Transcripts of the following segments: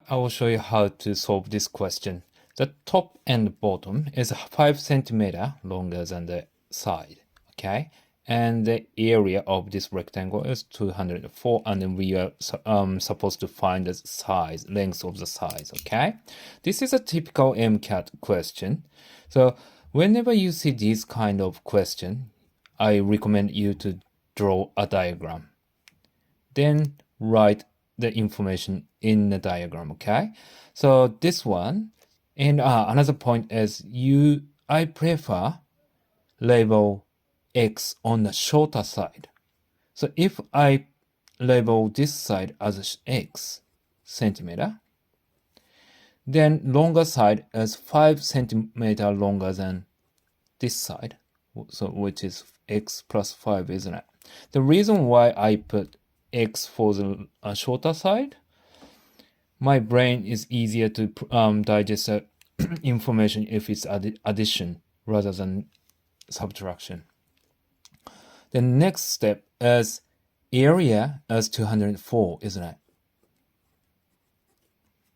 I will show you how to solve this question. The top and bottom is 5 centimeter longer than the side, okay? And the area of this rectangle is 204, and then we are supposed to find the size, length of the size, okay? This is a typical MCAT question. So whenever you see this kind of question, I recommend you to draw a diagram. Then write the information in the diagram, okay? So this one, and another point is I prefer label x on the shorter side. So if I label this side as x centimeter, then longer side is 5 centimeter longer than this side, so which is x plus 5, isn't it? The reason why I put x for the shorter side, my brain is easier to digest information if it's addition rather than subtraction. The next step is area as 204, isn't it?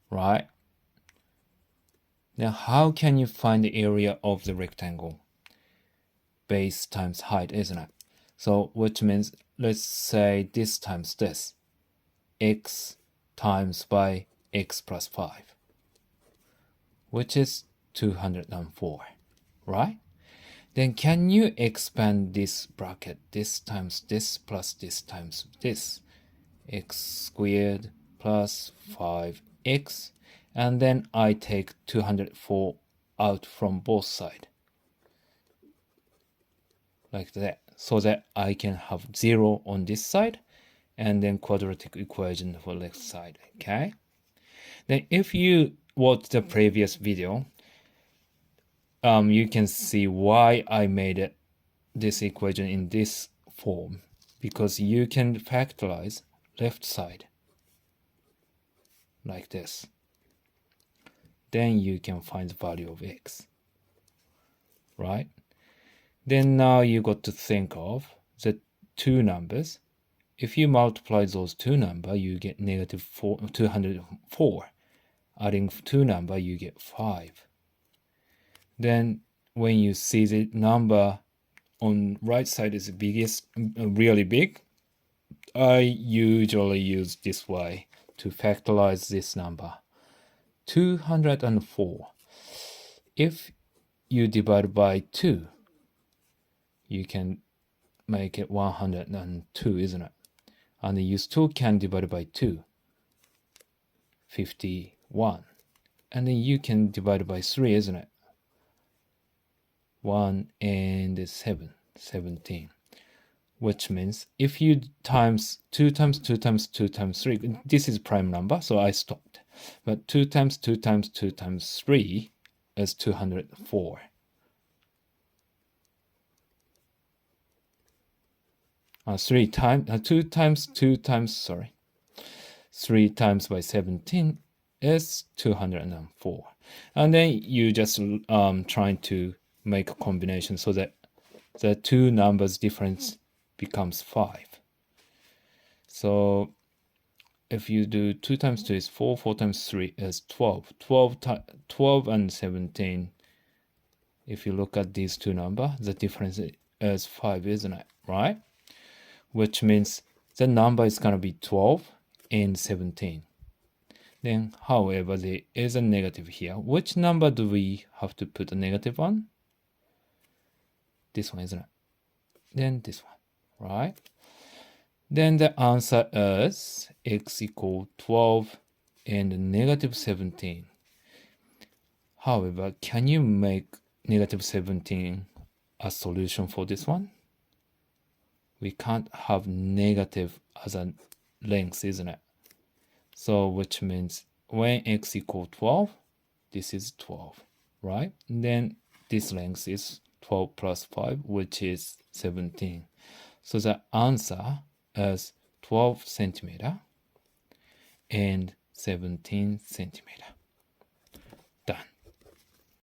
Right? Now, how can you find the area of the rectangle? Base times height, isn't it? So, which means, let's say this times this. X times by x plus 5, which is 204, right? Then can you expand this bracket? This times this plus this times this. X squared plus 5x. And then I take 204 out from both sides. Like that. So that I can have 0 on this side. And then quadratic equation for left side. Okay? Then if you watch the previous video, you can see why I made this equation in this form. Because you can factorize left side. Like this. Then you can find the value of x. Right? Then now you got to think of the two numbers. If you multiply those two numbers, you get negative 204. Adding two numbers, you get 5. Then when you see the number on right side is the biggest, really big, I usually use this way to factorize this number. 204. If you divide by 2, you can make it 102, isn't it? And you still can divide by 2, 51. And then you can divide by 3, isn't it? 1 and 7, 17. Which means if you times 2 times 2 times 2 times 3, this is prime number, so I stopped. But 2 times 2 times 2 times 3 is 204. 3 times by 17 is 204. And then you just trying to make a combination so that the two numbers difference becomes 5. So if you do 2 times 2 is 4, 4 times 3 is 12. 12 and 17, if you look at these two numbers, the difference is 5, isn't it? Right? Which means the number is going to be 12 and 17. Then, however, there is a negative here. Which number do we have to put a negative on? This one, isn't it? Then this one, right? Then the answer is x equal 12 and negative 17. However, can you make negative 17 a solution for this one? We can't have negative as a length, isn't it? So which means when x equals 12, this is 12, right? And then this length is 12 plus 5, which is 17. So the answer is 12 centimeter and 17 centimeter.